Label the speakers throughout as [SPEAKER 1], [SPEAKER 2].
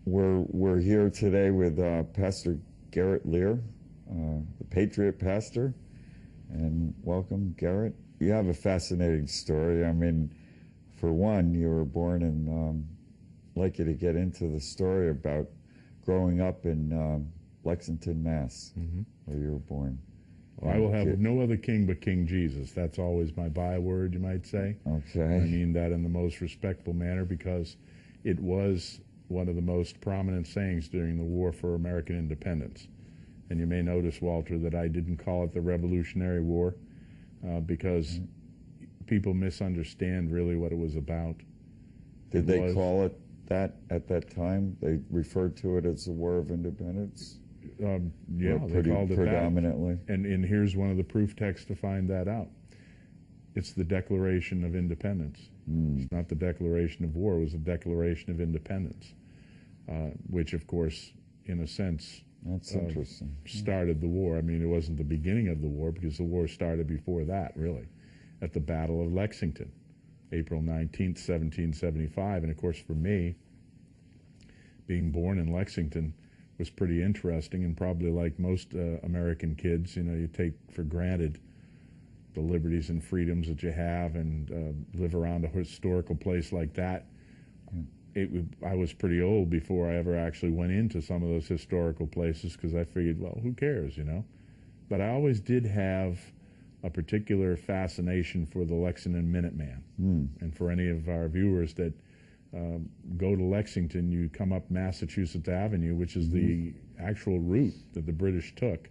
[SPEAKER 1] We're here today with Pastor Garrett Lear, the Patriot Pastor, and welcome, Garrett. You have a fascinating story. I mean, for one, you were born in. I'd like you to get into the story about growing up in Lexington, Mass, where you were born.
[SPEAKER 2] Well, I will have no other king but King Jesus. That's always my byword, you might say.
[SPEAKER 1] Okay.
[SPEAKER 2] I mean that in the most respectful manner because it was one of the most prominent sayings during the War for American Independence. And you may notice, Walter, that I didn't call it the Revolutionary War because people misunderstand really what it was about.
[SPEAKER 1] Did they call it that at that time? They referred to it as the War of Independence?
[SPEAKER 2] Yeah, they called it
[SPEAKER 1] predominantly.
[SPEAKER 2] That. And here's one of the proof texts to find that out. It's the Declaration of Independence. It's not the declaration of war. It was the Declaration of Independence, which, of course, in a sense,
[SPEAKER 1] that's interesting.
[SPEAKER 2] Started the war. I mean, it wasn't the beginning of the war because the war started before that, really, at the Battle of Lexington, April 19th, 1775. And, of course, for me, being born in Lexington was pretty interesting, and probably like most American kids, you know, you take for granted the liberties and freedoms that you have and live around a historical place like that. I was pretty old before I ever actually went into some of those historical places because I figured, well, who cares, you know? But I always did have a particular fascination for the Lexington Minuteman. And for any of our viewers that go to Lexington, you come up Massachusetts Avenue, which is the actual route that the British took,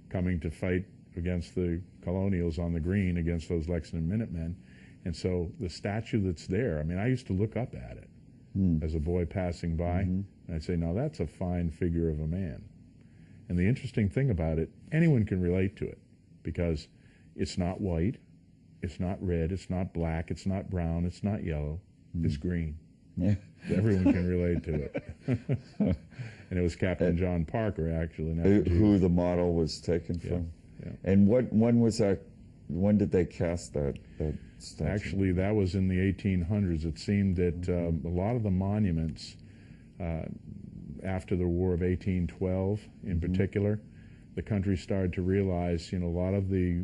[SPEAKER 2] coming to fight against the colonials on the green against those Lexington Minutemen. And so the statue that's there, I mean, I used to look up at it as a boy passing by, and I'd say, now that's a fine figure of a man. And the interesting thing about it, anyone can relate to it because it's not white, it's not red, it's not black, it's not brown, it's not yellow, it's green.
[SPEAKER 1] Yeah.
[SPEAKER 2] Everyone can relate to it. And it was Captain John Parker, actually.
[SPEAKER 1] Who the model was taken from.
[SPEAKER 2] Yeah.
[SPEAKER 1] And when was that? When did they cast that statue?
[SPEAKER 2] Actually, that was in the 1800s. It seemed that a lot of the monuments after the War of 1812, in particular, the country started to realize, you know, a lot of the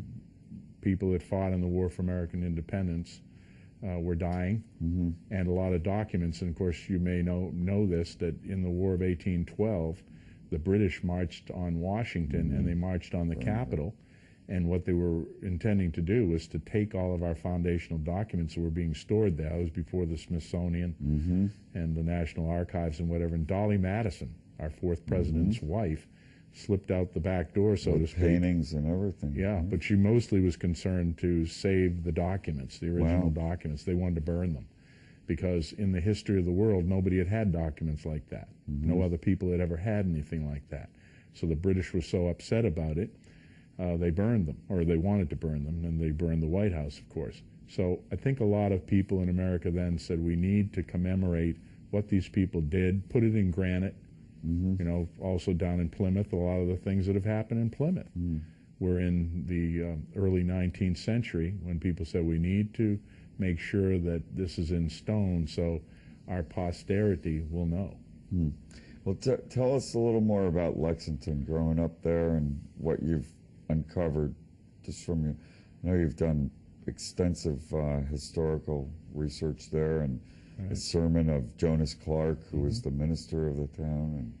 [SPEAKER 2] people that fought in the War for American Independence were dying, and a lot of documents. And of course, you may know this, that in the War of 1812, the British marched on Washington and they marched on the Capitol. And what they were intending to do was to take all of our foundational documents that were being stored there. That was before the Smithsonian and the National Archives and whatever. And Dolly Madison, our fourth president's wife, slipped out the back door, so to speak.
[SPEAKER 1] Paintings and everything.
[SPEAKER 2] Yeah, but she mostly was concerned to save the documents, the original documents. They wanted to burn them because in the history of the world, nobody had documents like that. No other people had ever had anything like that. So the British were so upset about it, they burned them, or they wanted to burn them, and they burned the White House, of course. So I think a lot of people in America then said we need to commemorate what these people did, put it in granite. You know, also down in Plymouth, a lot of the things that have happened in Plymouth were in the early 19th century when people said we need to make sure that this is in stone so our posterity will know.
[SPEAKER 1] Well, tell us a little more about Lexington, growing up there, and what you've uncovered just from your. I know you've done extensive historical research there, and a sermon of Jonas Clark, who was the minister of the town. And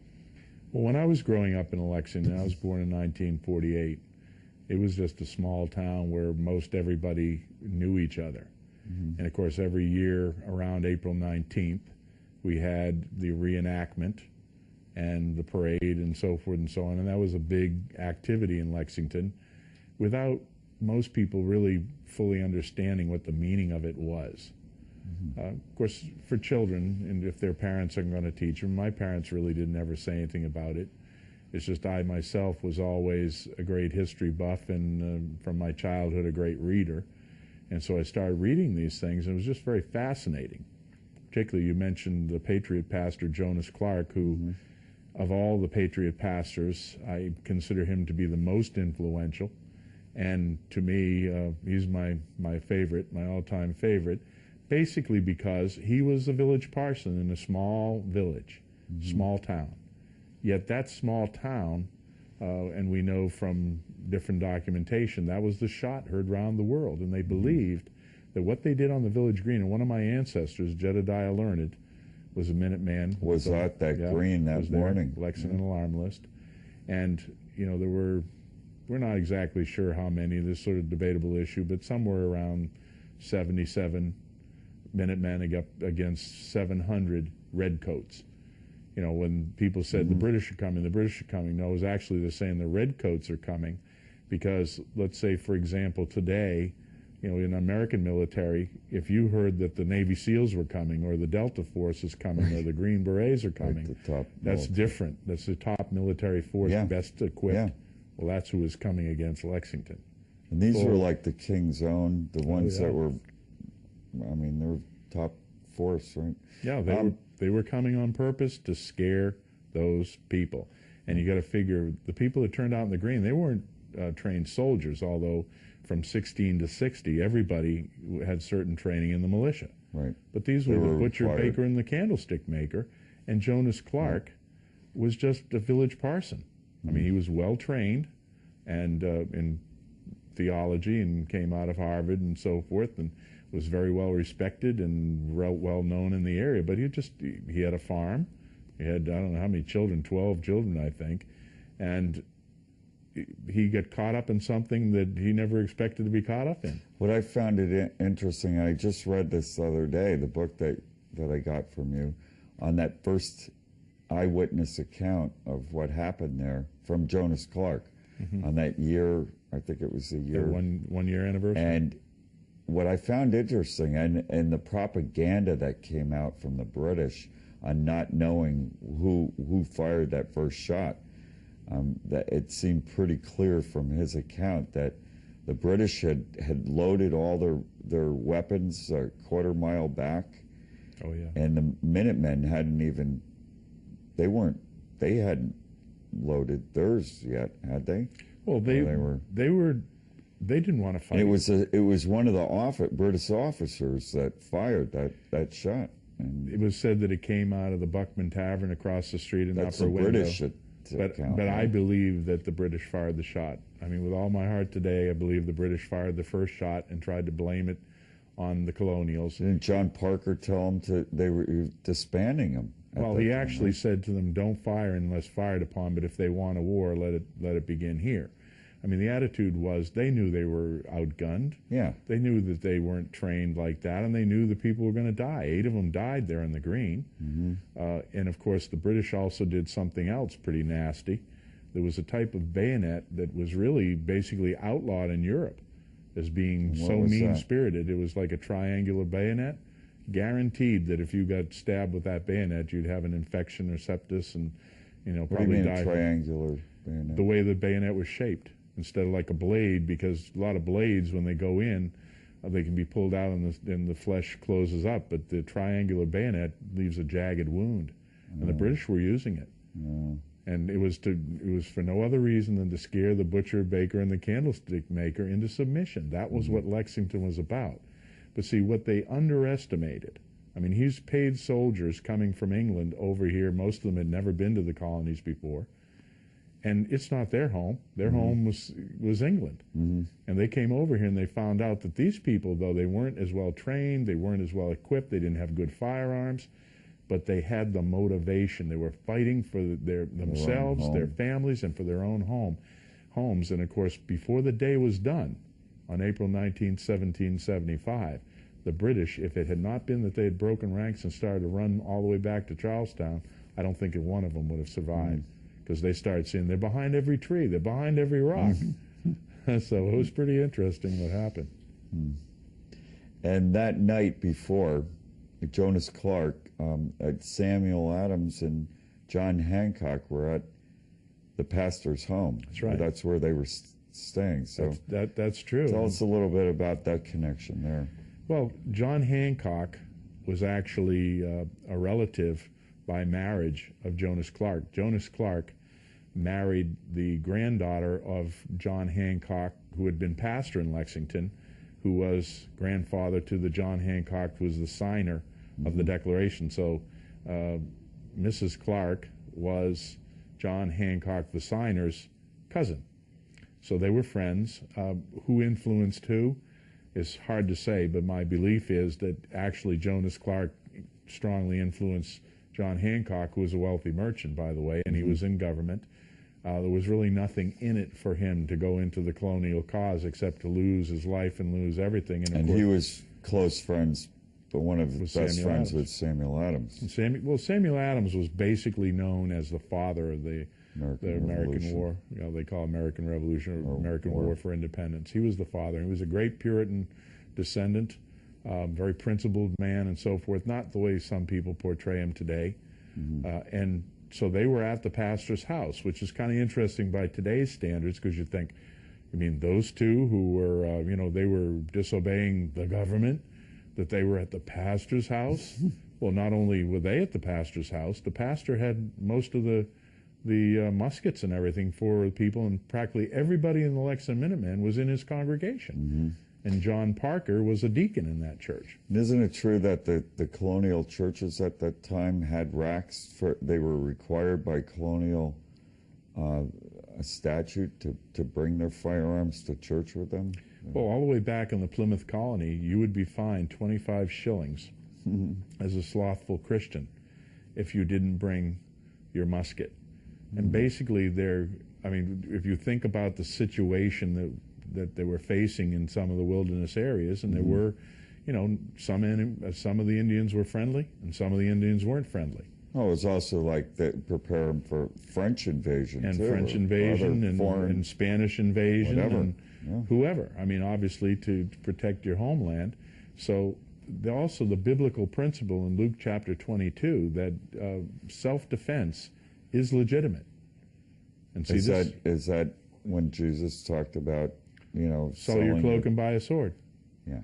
[SPEAKER 2] well, when I was growing up in Lexington, I was born in 1948. It was just a small town where most everybody knew each other. And of course, every year around April 19th, we had the reenactment and the parade and so forth and so on. And that was a big activity in Lexington without most people really fully understanding what the meaning of it was. Of course, for children, and if their parents are going to teach them, my parents really didn't ever say anything about it. It's just I myself was always a great history buff and from my childhood a great reader. And so I started reading these things, and it was just very fascinating. Particularly, you mentioned the Patriot pastor Jonas Clark, who, of all the Patriot pastors, I consider him to be the most influential. And to me, he's my favorite, my all-time favorite, basically because he was a village parson in a small village. small town. Yet that small town, and we know from different documentation, that was the shot heard round the world. And they believed that what they did on the village green, and one of my ancestors, Jedediah Learned, was a Minuteman.
[SPEAKER 1] Was at that green that morning.
[SPEAKER 2] Lexington Alarm List. And, you know, we're not exactly sure how many, this sort of debatable issue, but somewhere around 77 Minutemen against 700 Redcoats. You know, when people said the British are coming, no, it was actually they're saying the Redcoats are coming because, let's say, for example, today, you know, in the American military, if you heard that the Navy SEALs were coming or the Delta Force is coming or the Green Berets are coming, that's different. That's the top military force, best equipped. Yeah. Well, that's who was coming against Lexington.
[SPEAKER 1] And these were like the King's Own, the ones that were, I mean, they're top force, right?
[SPEAKER 2] Yeah, they were coming on purpose to scare those people. And you got to figure the people that turned out in the green, they weren't trained soldiers, although from 16 to 60, everybody had certain training in the militia.
[SPEAKER 1] Right.
[SPEAKER 2] But these were the butcher, baker, and the candlestick maker. And Jonas Clark was just a village parson. I mean, he was well trained and in theology and came out of Harvard and so forth and was very well respected and well known in the area. But he had a farm. He had, I don't know how many children, 12 children, I think. And he got caught up in something that he never expected to be caught up in.
[SPEAKER 1] What I found it interesting, I just read this the other day, the book that I got from you, on that first eyewitness account of what happened there from Jonas Clark on that year, I think it was the year.
[SPEAKER 2] The one year anniversary.
[SPEAKER 1] And what I found interesting, and the propaganda that came out from the British on not knowing who fired that first shot, that it seemed pretty clear from his account that the British had loaded all their weapons a quarter-mile back.
[SPEAKER 2] Oh, yeah.
[SPEAKER 1] And the Minutemen they hadn't loaded theirs yet, had they?
[SPEAKER 2] Well, they didn't want to fight.
[SPEAKER 1] And it was one of the British officers that fired that shot. And
[SPEAKER 2] it was said that it came out of the Buckman Tavern across the street in the
[SPEAKER 1] that's
[SPEAKER 2] upper
[SPEAKER 1] the
[SPEAKER 2] window.
[SPEAKER 1] British
[SPEAKER 2] But right? I believe that the British fired the shot. I mean, with all my heart today, I believe the British fired the first shot and tried to blame it on the colonials.
[SPEAKER 1] Didn't John Parker tell them they were disbanding them?
[SPEAKER 2] Well, he actually said to them, "Don't fire unless fired upon, but if they want a war, let it begin here." I mean, the attitude was they knew they were outgunned.
[SPEAKER 1] Yeah.
[SPEAKER 2] They knew that they weren't trained like that, and they knew the people were going to die. 8 of them died there in the green. And, of course, the British also did something else pretty nasty. There was a type of bayonet that was really basically outlawed in Europe as being so mean-spirited. It was like a triangular bayonet. Guaranteed that if you got stabbed with that bayonet, you'd have an infection or sepsis and, probably die.
[SPEAKER 1] What do you mean triangular bayonet?
[SPEAKER 2] The way the bayonet was shaped. Instead of like a blade, because a lot of blades, when they go in, they can be pulled out and the flesh closes up. But the triangular bayonet leaves a jagged wound, and the British were using it. And it was for no other reason than to scare the butcher, baker, and the candlestick maker into submission. That was what Lexington was about. But see, what they underestimated, I mean, he's paid soldiers coming from England over here. Most of them had never been to the colonies before. And it's not their home. Their home was England. And they came over here and they found out that these people, though they weren't as well trained, they weren't as well equipped, they didn't have good firearms, but they had the motivation. They were fighting for themselves, their families, and for their own homes. And, of course, before the day was done, on April 19, 1775, the British, if it had not been that they had broken ranks and started to run all the way back to Charlestown, I don't think one of them would have survived. Because they started seeing they're behind every tree, they're behind every rock. So it was pretty interesting what happened.
[SPEAKER 1] And that night before, Jonas Clark, Samuel Adams and John Hancock were at the pastor's home.
[SPEAKER 2] That's right.
[SPEAKER 1] That's where they were staying. So
[SPEAKER 2] that's true.
[SPEAKER 1] Tell us a little bit about that connection there.
[SPEAKER 2] Well, John Hancock was actually a relative by marriage of Jonas Clark. Jonas Clark married the granddaughter of John Hancock, who had been pastor in Lexington, who was grandfather to the John Hancock who was the signer of the Declaration. So Mrs. Clark was John Hancock, the signer's cousin. So they were friends. Who influenced who is hard to say, but my belief is that actually Jonas Clark strongly influenced John Hancock, who was a wealthy merchant, by the way, and he was in government. There was really nothing in it for him to go into the colonial cause except to lose his life and lose everything.
[SPEAKER 1] And he was close friends, but one of his best friends with Samuel Adams.
[SPEAKER 2] And Samuel Adams was basically known as the father of the American War. You know, they call it American Revolution or American War for Independence. He was the father. He was a great Puritan descendant, very principled man and so forth, not the way some people portray him today. And so they were at the pastor's house, which is kind of interesting by today's standards, because you think, I mean, those two who were, you know, they were disobeying the government, that they were at the pastor's house. Well, not only were they at the pastor's house, the pastor had most of the muskets and everything for people, and practically everybody in the Lexington Minutemen was in his congregation. And John Parker was a deacon in that church.
[SPEAKER 1] And isn't it true that the colonial churches at that time had racks? They were required by colonial statute to bring their firearms to church with them?
[SPEAKER 2] Well, all the way back in the Plymouth colony, you would be fined 25 shillings as a slothful Christian if you didn't bring your musket. And basically, I mean, if you think about the situation that they were facing in some of the wilderness areas, and there were, you know, some of the Indians were friendly, and some of the Indians weren't friendly.
[SPEAKER 1] Oh, it was also like they prepare them for French invasion,
[SPEAKER 2] and
[SPEAKER 1] too,
[SPEAKER 2] French invasion and Spanish invasion and whoever. I mean, obviously to protect your homeland. So also the biblical principle in Luke chapter 22 that self-defense is legitimate. And see,
[SPEAKER 1] is that when Jesus talked about, you know,
[SPEAKER 2] sell your cloak and buy a sword?
[SPEAKER 1] Yeah.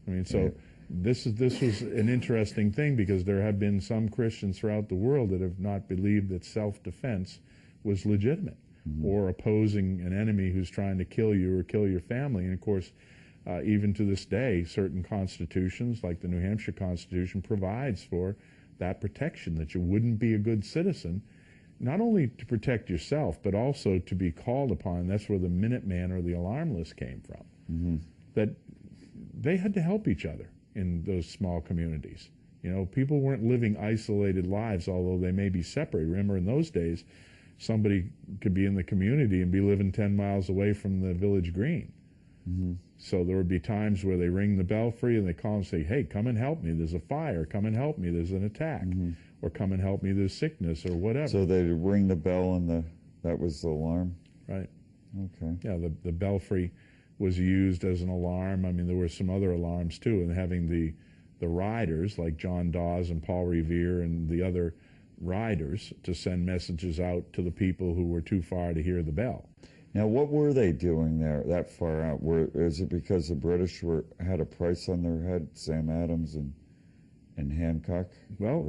[SPEAKER 2] I mean, so this was an interesting thing, because there have been some Christians throughout the world that have not believed that self-defense was legitimate, or opposing an enemy who's trying to kill you or kill your family. And of course, even to this day, certain constitutions, like the New Hampshire Constitution, provides for that protection, that you wouldn't be a good citizen, not only to protect yourself, but also to be called upon. That's where the Minuteman or the alarm list came from. That they had to help each other in those small communities. You know, people weren't living isolated lives, although they may be separate. Remember, in those days, somebody could be in the community and be living 10 miles away from the village green. So there would be times where they ring the belfry and they call and say, hey, come and help me. There's a fire. Come and help me. There's an attack. Or come and help me. There's sickness or whatever.
[SPEAKER 1] So they'd ring the bell and that was the alarm?
[SPEAKER 2] Right.
[SPEAKER 1] Okay.
[SPEAKER 2] Yeah, the belfry was used as an alarm. I mean, there were some other alarms too, and having the riders like John Dawes and Paul Revere and the other riders to send messages out to the people who were too far to hear the bell.
[SPEAKER 1] Now, what were they doing there that far out? Is it because the British had a price on their head, Sam Adams and Hancock?
[SPEAKER 2] Well,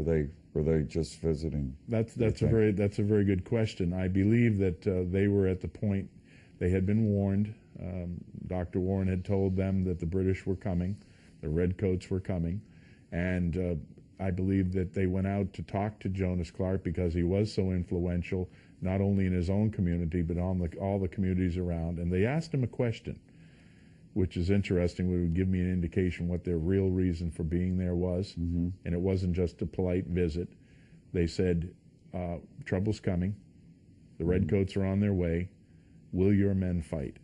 [SPEAKER 1] were they just visiting?
[SPEAKER 2] That's a very good question. I believe that they were at the point they had been warned. Dr. Warren had told them that the British were coming, the Redcoats were coming, and I believe that they went out to talk to Jonas Clark because he was so influential, not only in his own community, but on all the communities around. And they asked him a question, which is interesting, would give me an indication what their real reason for being there was. And it wasn't just a polite visit. They said, trouble's coming. The Redcoats are on their way. Will your men fight?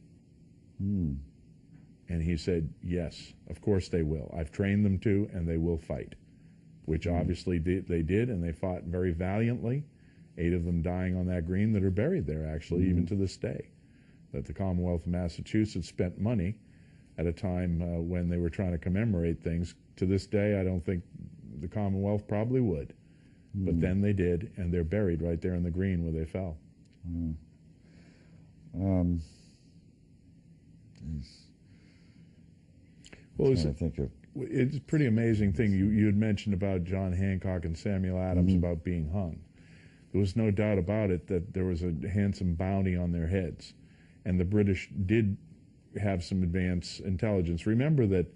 [SPEAKER 2] And he said, yes, of course they will. I've trained them to, and they will fight, which obviously they did, and they fought very valiantly. 8 of them dying on that green that are buried there, actually, even to this day. That the Commonwealth of Massachusetts spent money at a time when they were trying to commemorate things. To this day, I don't think the Commonwealth probably would. But then they did, and they're buried right there in the green where they fell. Well, it's a pretty amazing thing. You had mentioned about John Hancock and Samuel Adams about being hung. There was no doubt about it that there was a handsome bounty on their heads. And the British did have some advanced intelligence. Remember that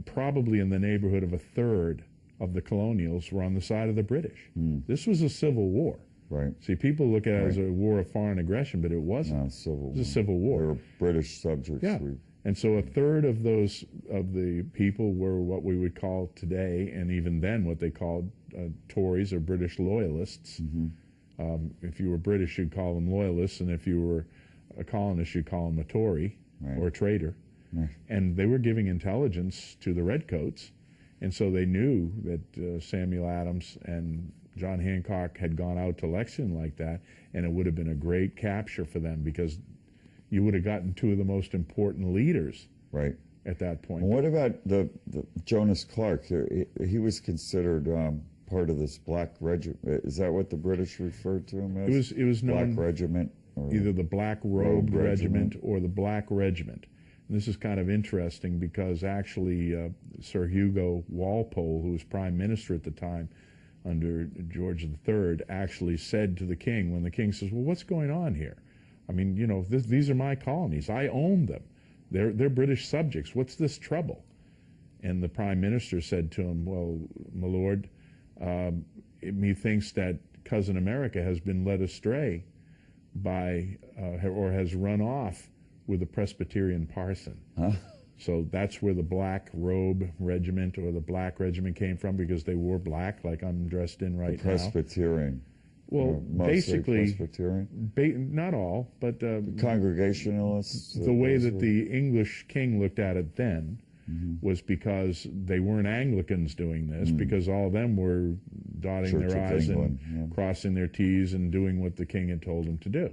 [SPEAKER 2] probably in the neighborhood of a third of the colonials were on the side of the British. This was a civil war.
[SPEAKER 1] Right.
[SPEAKER 2] See, people look at it as
[SPEAKER 1] Right.
[SPEAKER 2] a war of foreign aggression, but it wasn't.
[SPEAKER 1] No, civil
[SPEAKER 2] It was a civil war.
[SPEAKER 1] They were British subjects.
[SPEAKER 2] Yeah. And so a third of those of the people were what we would call today, and even then what they called Tories or British loyalists. If you were British, you'd call them loyalists, and if you were a colonist, you'd call them a Tory
[SPEAKER 1] Right.
[SPEAKER 2] or a traitor.
[SPEAKER 1] Right.
[SPEAKER 2] And they were giving intelligence to the Redcoats, and so they knew that Samuel Adams and John Hancock had gone out to Lexington like that, and it would have been a great capture for them because you would have gotten two of the most important leaders
[SPEAKER 1] Right.
[SPEAKER 2] at that point.
[SPEAKER 1] And what about the Jonas Clark? He was considered part of this black regiment. Is that what the British referred to him as?
[SPEAKER 2] It was
[SPEAKER 1] Black
[SPEAKER 2] known
[SPEAKER 1] Regiment? Or
[SPEAKER 2] either the Black Robe
[SPEAKER 1] Robe
[SPEAKER 2] Regiment
[SPEAKER 1] Regiment.
[SPEAKER 2] or the Black Regiment. And this is kind of interesting because actually Sir Hugo Walpole, who was Prime Minister at the time under George III, actually said to the king, when the king says, well, what's going on here? I mean, you know, these are my colonies. I own them. They're British subjects. What's this trouble? And the Prime Minister said to him, well, my lord, methinks that cousin America has been led astray by, or has run off with a Presbyterian parson.
[SPEAKER 1] Huh?
[SPEAKER 2] So that's where the Black Robe Regiment or the Black Regiment came from, because they wore black like I'm dressed in right now.
[SPEAKER 1] Presbyterian.
[SPEAKER 2] Well,
[SPEAKER 1] Mostly
[SPEAKER 2] basically,
[SPEAKER 1] Presbyterian.
[SPEAKER 2] not all, but
[SPEAKER 1] Congregationalists.
[SPEAKER 2] the way
[SPEAKER 1] those
[SPEAKER 2] that
[SPEAKER 1] were-
[SPEAKER 2] the English king looked at it then was because they weren't Anglicans doing this, because all of them were dotting
[SPEAKER 1] Church
[SPEAKER 2] their
[SPEAKER 1] of
[SPEAKER 2] I's
[SPEAKER 1] England,
[SPEAKER 2] and crossing their T's and doing what the king had told them to do,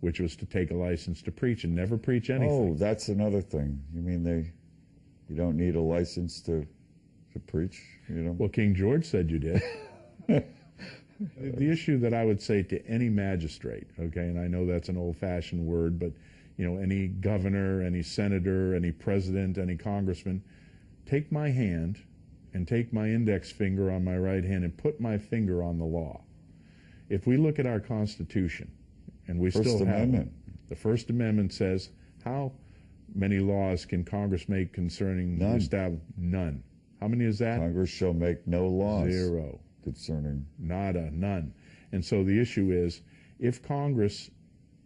[SPEAKER 2] which was to take a license to preach and never preach anything.
[SPEAKER 1] Oh, that's another thing. You mean you don't need a license to preach? You know.
[SPEAKER 2] Well, King George said you did. The issue that I would say to any magistrate, okay, and I know that's an old-fashioned word, but you know, any governor, any senator, any president, any congressman, take my hand and take my index finger on my right hand and put my finger on the law. If we look at our Constitution, and we
[SPEAKER 1] First
[SPEAKER 2] still have
[SPEAKER 1] Amendment.
[SPEAKER 2] the First Amendment says how many laws can Congress make concerning
[SPEAKER 1] None.
[SPEAKER 2] None. How many is that?
[SPEAKER 1] Congress shall make no laws
[SPEAKER 2] Zero.
[SPEAKER 1] concerning.
[SPEAKER 2] Nada, none. And so the issue is, if Congress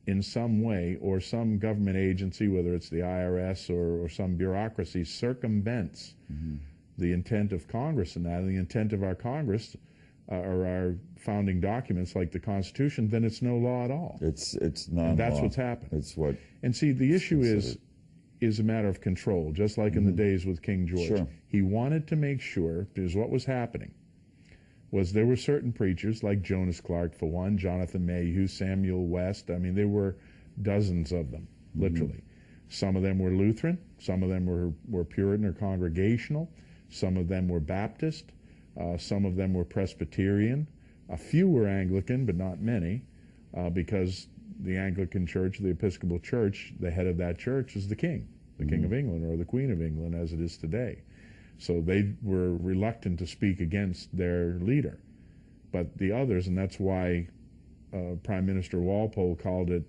[SPEAKER 2] in some way or some government agency, whether it's the IRS or some bureaucracy, circumvents the intent of Congress and that, and the intent of our Congress or our founding documents like the Constitution, then it's no law at all.
[SPEAKER 1] It's non-law.
[SPEAKER 2] And that's what's happened.
[SPEAKER 1] It's what.
[SPEAKER 2] And see, the issue
[SPEAKER 1] considered.
[SPEAKER 2] is a matter of control, just like in the days with King George.
[SPEAKER 1] Sure.
[SPEAKER 2] He wanted to make sure, because what was happening was there were certain preachers, like Jonas Clark for one, Jonathan Mayhew, Samuel West. I mean, there were dozens of them, literally. Some of them were Lutheran, some of them were Puritan or Congregational, some of them were Baptist, some of them were Presbyterian. A few were Anglican, but not many, because the Anglican Church, the Episcopal Church, the head of that church is the king, the King of England, or the Queen of England, as it is today. So they were reluctant to speak against their leader. But the others, and that's why Prime Minister Walpole called it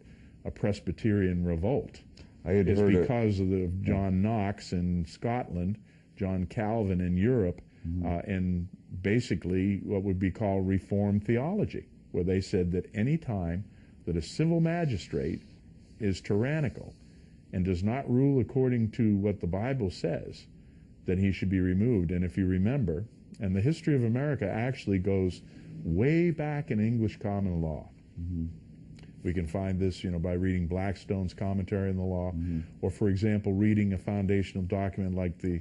[SPEAKER 2] a Presbyterian revolt,
[SPEAKER 1] I had
[SPEAKER 2] is
[SPEAKER 1] heard it.
[SPEAKER 2] because of the John Knox in Scotland, John Calvin in Europe, and basically what would be called Reformed theology, where they said that any time that a civil magistrate is tyrannical and does not rule according to what the Bible says, then he should be removed. And if you remember, and the history of America actually goes way back in English common law. We can find this, you know, by reading Blackstone's commentary on the law, or, for example, reading a foundational document like the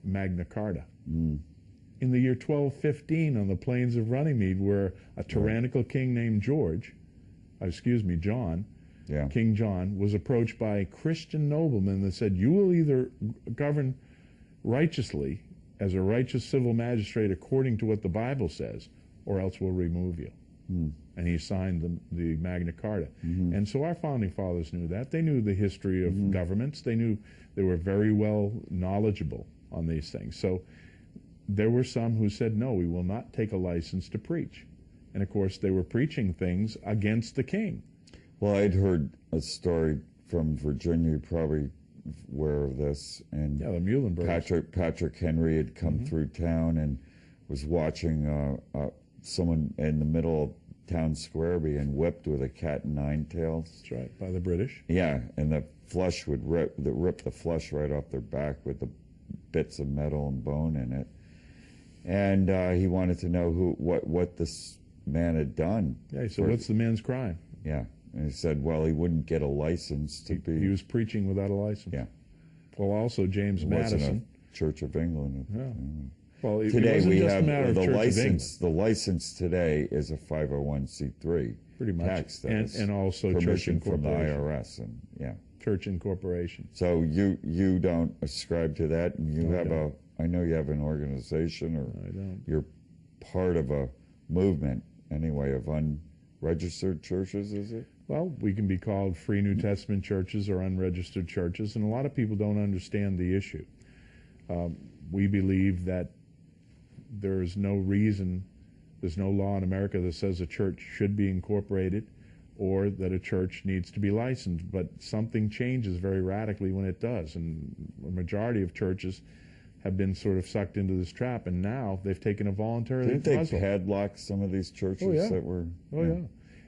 [SPEAKER 2] Magna Carta. In the year 1215, on the plains of Runnymede, where a tyrannical king named John,
[SPEAKER 1] Yeah.
[SPEAKER 2] King John, was approached by Christian noblemen that said, you will either govern righteously as a righteous civil magistrate according to what the Bible says, or else we'll remove you. And he signed the Magna Carta. And so our founding fathers knew that. They knew the history of governments. They knew they were very well knowledgeable on these things. So there were some who said, no, we will not take a license to preach. And of course, they were preaching things against the king.
[SPEAKER 1] Well, I'd heard a story from Virginia, you're probably aware of this, and
[SPEAKER 2] Yeah, the Muhlenbergs.
[SPEAKER 1] Patrick Henry had come through town, and was watching someone in the middle of town square being whipped with a cat and nine tails.
[SPEAKER 2] That's right, by the British.
[SPEAKER 1] Yeah, and the flesh would rip the flesh right off their back with the bits of metal and bone in it. And he wanted to know what this man had done.
[SPEAKER 2] Yeah, he said, what's the man's crime?
[SPEAKER 1] Yeah, and he said, well, he wouldn't get a license to be.
[SPEAKER 2] He was preaching without a license.
[SPEAKER 1] Yeah.
[SPEAKER 2] Well, also James
[SPEAKER 1] It wasn't
[SPEAKER 2] Madison.
[SPEAKER 1] a Church of England.
[SPEAKER 2] Yeah. Well,
[SPEAKER 1] Today
[SPEAKER 2] it wasn't
[SPEAKER 1] we
[SPEAKER 2] just
[SPEAKER 1] have
[SPEAKER 2] a matter of
[SPEAKER 1] the
[SPEAKER 2] Church
[SPEAKER 1] license.
[SPEAKER 2] Of
[SPEAKER 1] The license today is a 501c3
[SPEAKER 2] pretty much,
[SPEAKER 1] tax status,
[SPEAKER 2] and also church
[SPEAKER 1] permission from the
[SPEAKER 2] incorporation.
[SPEAKER 1] IRS, and yeah.
[SPEAKER 2] Church incorporation.
[SPEAKER 1] So you don't ascribe to that, and you
[SPEAKER 2] No, I
[SPEAKER 1] have
[SPEAKER 2] don't.
[SPEAKER 1] I know you have an organization, or
[SPEAKER 2] I don't.
[SPEAKER 1] you're part of a movement anyway of unregistered churches, is it?
[SPEAKER 2] Well, we can be called Free New Testament churches or unregistered churches, and a lot of people don't understand the issue. We believe that there's no reason, there's no law in America that says a church should be incorporated or that a church needs to be licensed, but something changes very radically when it does, and a majority of churches have been sort of sucked into this trap, and now they've taken a voluntary
[SPEAKER 1] Didn't they
[SPEAKER 2] muzzle.
[SPEAKER 1] padlock some of these churches
[SPEAKER 2] Oh, yeah.
[SPEAKER 1] that were?
[SPEAKER 2] Oh, yeah.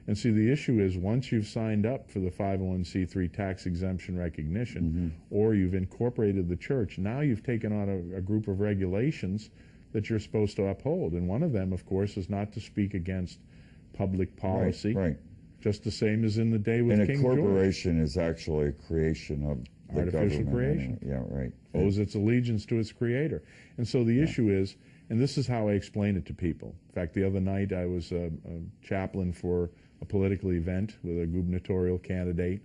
[SPEAKER 2] And see, the issue is once you've signed up for the 501c3 tax exemption recognition, or you've incorporated the church, now you've taken on a group of regulations that you're supposed to uphold. And one of them, of course, is not to speak against public policy,
[SPEAKER 1] Right.
[SPEAKER 2] just the same as in the day with
[SPEAKER 1] And
[SPEAKER 2] King
[SPEAKER 1] a
[SPEAKER 2] George.
[SPEAKER 1] corporation is actually a creation of the
[SPEAKER 2] Artificial
[SPEAKER 1] government.
[SPEAKER 2] creation.
[SPEAKER 1] Anyway. Yeah, right.
[SPEAKER 2] Owes its allegiance to its creator. And so the issue is, and this is how I explain it to people. In fact, the other night I was a chaplain for a political event with a gubernatorial candidate,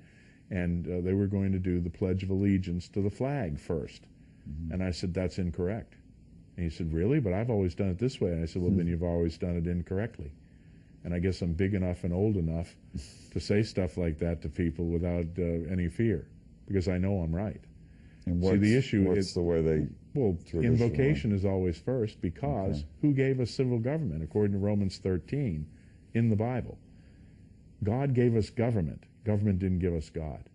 [SPEAKER 2] and they were going to do the Pledge of Allegiance to the flag first. And I said, that's incorrect. And he said, really? But I've always done it this way. And I said, well, then you've always done it incorrectly. And I guess I'm big enough and old enough to say stuff like that to people without any fear, because I know I'm right.
[SPEAKER 1] And
[SPEAKER 2] See, the issue
[SPEAKER 1] what's
[SPEAKER 2] is,
[SPEAKER 1] the way they?
[SPEAKER 2] well,
[SPEAKER 1] traditional
[SPEAKER 2] invocation is always first, because who gave us civil government? According to Romans 13 in the Bible, God gave us government. Government didn't give us God.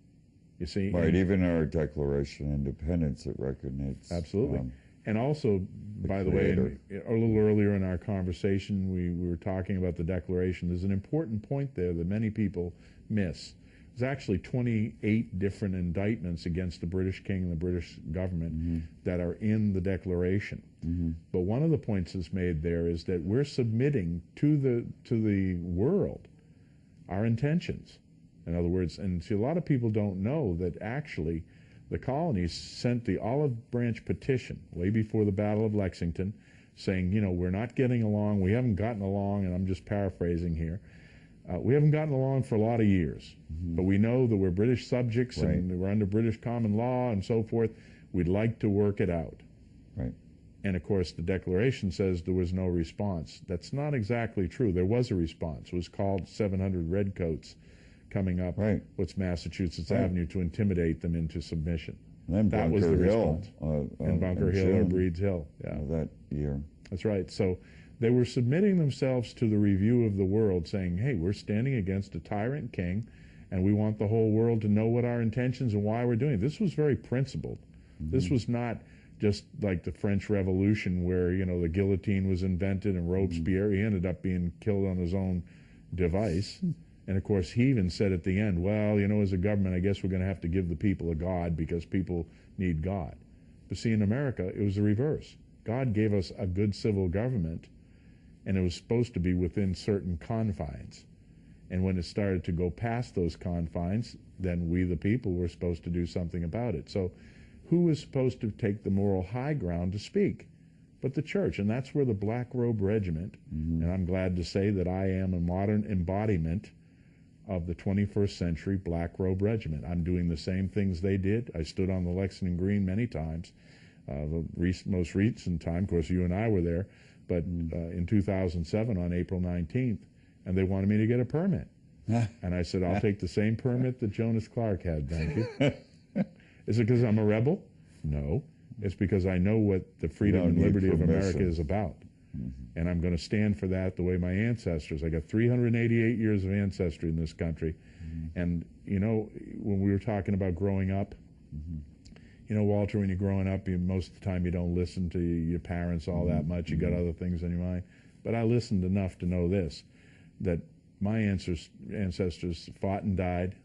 [SPEAKER 2] You see?
[SPEAKER 1] Right.
[SPEAKER 2] And-
[SPEAKER 1] Even our Declaration of Independence, it recognizes.
[SPEAKER 2] Absolutely. And also, by the way, a little earlier in our conversation, we were talking about the Declaration. There's an important point there that many people miss. There's actually 28 different indictments against the British king and the British government that are in the Declaration. But one of the points that's made there is that we're submitting to the world our intentions. In other words, and see, a lot of people don't know that actually the colonies sent the Olive Branch Petition way before the Battle of Lexington, saying, you know, we're not getting along, we haven't gotten along, and I'm just paraphrasing here. We haven't gotten along for a lot of years, but we know that we're British subjects and we're under British common law and so forth. We'd like to work it out.
[SPEAKER 1] Right.
[SPEAKER 2] And of course, the Declaration says there was no response. That's not exactly true. There was a response. It was called 700 Redcoats coming up what's Massachusetts Avenue to intimidate them into submission.
[SPEAKER 1] And then
[SPEAKER 2] That was the
[SPEAKER 1] Bunker Hill,
[SPEAKER 2] response. And Bunker Hill or
[SPEAKER 1] June
[SPEAKER 2] Breeds Hill. Yeah.
[SPEAKER 1] of that year.
[SPEAKER 2] That's right. So they were submitting themselves to the review of the world, saying, hey, we're standing against a tyrant king, and we want the whole world to know what our intentions and why we're doing it. This was very principled. This was not just like the French Revolution where, you know, the guillotine was invented and Robespierre, he ended up being killed on his own device. And of course, he even said at the end, well, you know, as a government, I guess we're going to have to give the people a God because people need God. But see, in America, it was the reverse. God gave us a good civil government, and it was supposed to be within certain confines. And when it started to go past those confines, then we, the people, were supposed to do something about it. So who was supposed to take the moral high ground to speak? But the church. And that's where the Black Robe Regiment, and I'm glad to say that I am a modern embodiment of the 21st century Black Robe Regiment. I'm doing the same things they did. I stood on the Lexington Green many times. The most recent time, of course, you and I were there, but in 2007 on April 19th, and they wanted me to get a permit. And I said, I'll take the same permit that Jonas Clark had, thank you. Is it because I'm a rebel? No. It's because I know what the freedom and liberty of America is about. And I'm going to stand for that the way my ancestors. I got 388 years of ancestry in this country. And, you know, when we were talking about growing up, You know, Walter, when you're growing up, most of the time you don't listen to your parents all that much. You got other things on your mind. But I listened enough to know this, that my ancestors fought and died.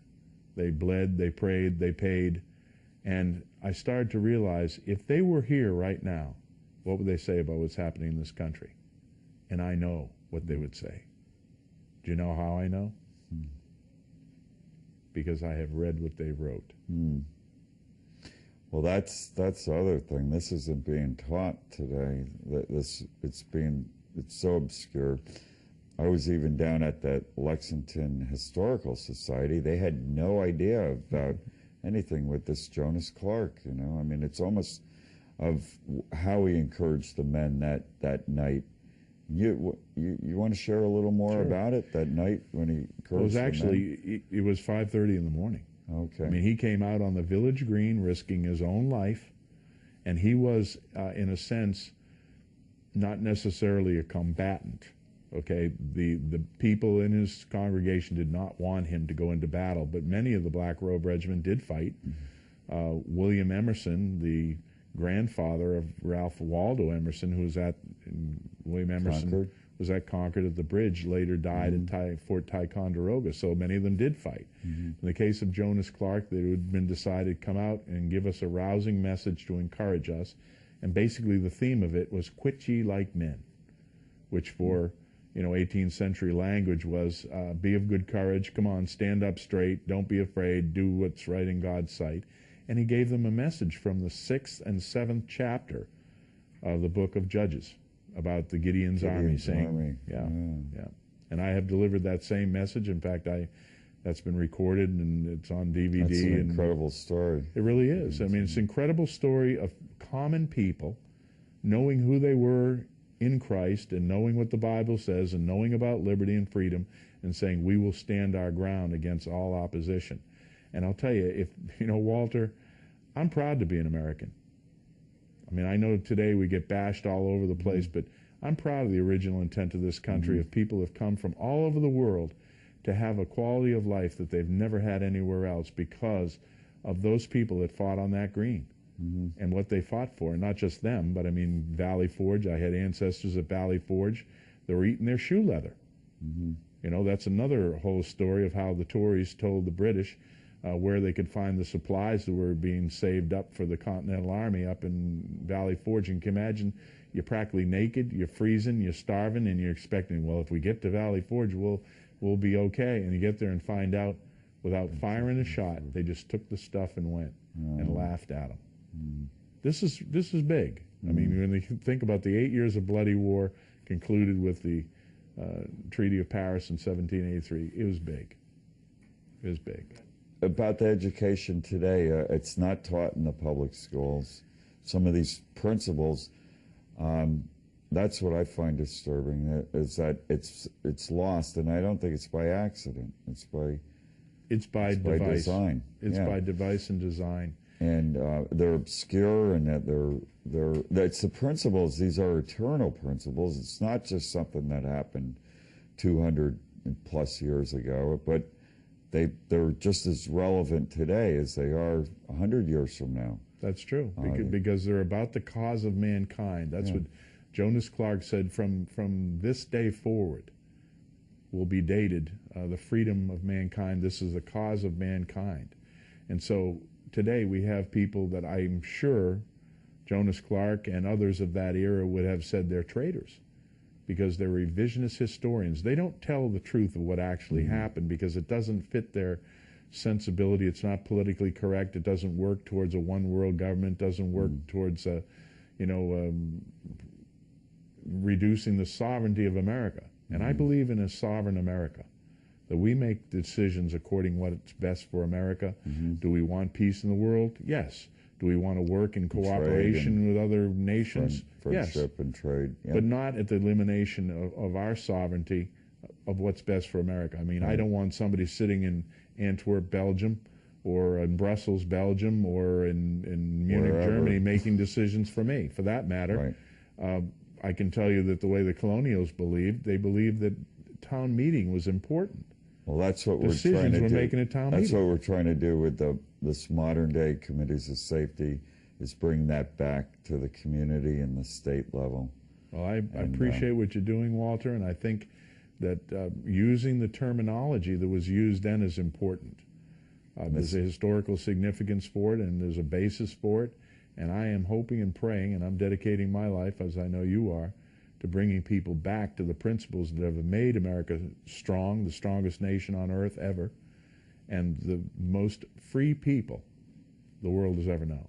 [SPEAKER 2] They bled, they prayed, they paid. And I started to realize if they were here right now, what would they say about what's happening in this country? And I know what they would say. Do you know how I know? Because I have read what they wrote.
[SPEAKER 1] Well, that's the other thing. This isn't being taught today. It's so obscure. I was even down at that Lexington Historical Society. They had no idea about anything with this Jonas Clark. You know, I mean, it's almost of how he encouraged the men that night. You want to share a little more about it that night when he encouraged
[SPEAKER 2] It was
[SPEAKER 1] the men?
[SPEAKER 2] actually, it was 5:30 in the morning.
[SPEAKER 1] Okay.
[SPEAKER 2] I mean, he came out on the village green risking his own life, and he was, in a sense, not necessarily a combatant. Okay, the people in his congregation did not want him to go into battle, but many of the Black Robe Regiment did fight. William Emerson, the grandfather of Ralph Waldo Emerson, who was at William Emerson
[SPEAKER 1] Concord.
[SPEAKER 2] was at Concord at the bridge, later died at Fort Ticonderoga. So many of them did fight. In the case of Jonas Clark, they had been decided to come out and give us a rousing message to encourage us. And basically the theme of it was "Quit ye like men," which for 18th century language was be of good courage, come on, stand up straight, don't be afraid, do what's right in God's sight. And he gave them a message from the 6th and 7th chapter of the book of Judges about the Gideon's army, saying, yeah. And I have delivered that same message. In fact, that's been recorded and it's on DVD.
[SPEAKER 1] That's an incredible story.
[SPEAKER 2] It really is. I mean, it's an incredible story of common people knowing who they were in Christ and knowing what the Bible says and knowing about liberty and freedom and saying we will stand our ground against all opposition. And I'll tell you, Walter, I'm proud to be an American. I mean, I know today we get bashed all over the place, but I'm proud of the original intent of this country, of people who have come from all over the world to have a quality of life that they've never had anywhere else because of those people that fought on that green. And what they fought for, and not just them, but I mean Valley Forge. I had ancestors at Valley Forge. They were eating their shoe leather. That's another whole story of how the Tories told the British where they could find the supplies that were being saved up for the Continental Army up in Valley Forge. And you can imagine you're practically naked, you're freezing, you're starving, and you're expecting, well, if we get to Valley Forge, we'll be okay. And you get there and find out, without firing a shot, they just took the stuff and went and laughed at them. This is big. I mean, when you think about the 8 years of bloody war concluded with the Treaty of Paris in 1783, it was big. It was big.
[SPEAKER 1] About the education today, it's not taught in the public schools. Some of these principles, that's what I find disturbing, is that it's lost, and I don't think it's by accident. It's by device. Design.
[SPEAKER 2] It's by device and design.
[SPEAKER 1] And they're obscure, and that that's the principles. These are eternal principles. It's not just something that happened 200 plus years ago, but they're just as relevant today as they are 100 years from now.
[SPEAKER 2] That's true, because they're about the cause of mankind. That's what Jonas Clark said. From this day forward will be dated the freedom of mankind. This is the cause of mankind. And so today we have people that I'm sure Jonas Clark and others of that era would have said they're traitors because they're revisionist historians. They don't tell the truth of what actually happened because it doesn't fit their sensibility. It's not politically correct. It doesn't work towards a one world government. Doesn't work towards reducing the sovereignty of America. And I believe in a sovereign America, that we make decisions according to what's best for America. Do we want peace in the world? Yes. Do we want to work in cooperation with other nations?
[SPEAKER 1] Friendship and trade.
[SPEAKER 2] But not at the elimination of our sovereignty of what's best for America. I mean, I don't want somebody sitting in Antwerp, Belgium, or in Brussels, Belgium, or in Munich, Germany, making decisions for me. For that matter, I can tell you that the way the colonials believed, they believed that town meeting was important.
[SPEAKER 1] Well, that's what we're
[SPEAKER 2] decisions
[SPEAKER 1] trying to
[SPEAKER 2] we're
[SPEAKER 1] do.
[SPEAKER 2] making at town
[SPEAKER 1] That's
[SPEAKER 2] meeting.
[SPEAKER 1] what we're trying to do with this modern day committees of safety, is bring that back to the community and the state level.
[SPEAKER 2] Well, I appreciate what you're doing, Walter, and I think that using the terminology that was used then is important. There's a historical significance for it, and there's a basis for it, and I am hoping and praying, and I'm dedicating my life, as I know you are, to bringing people back to the principles that have made America strong, the strongest nation on earth ever, and the most free people the world has ever known.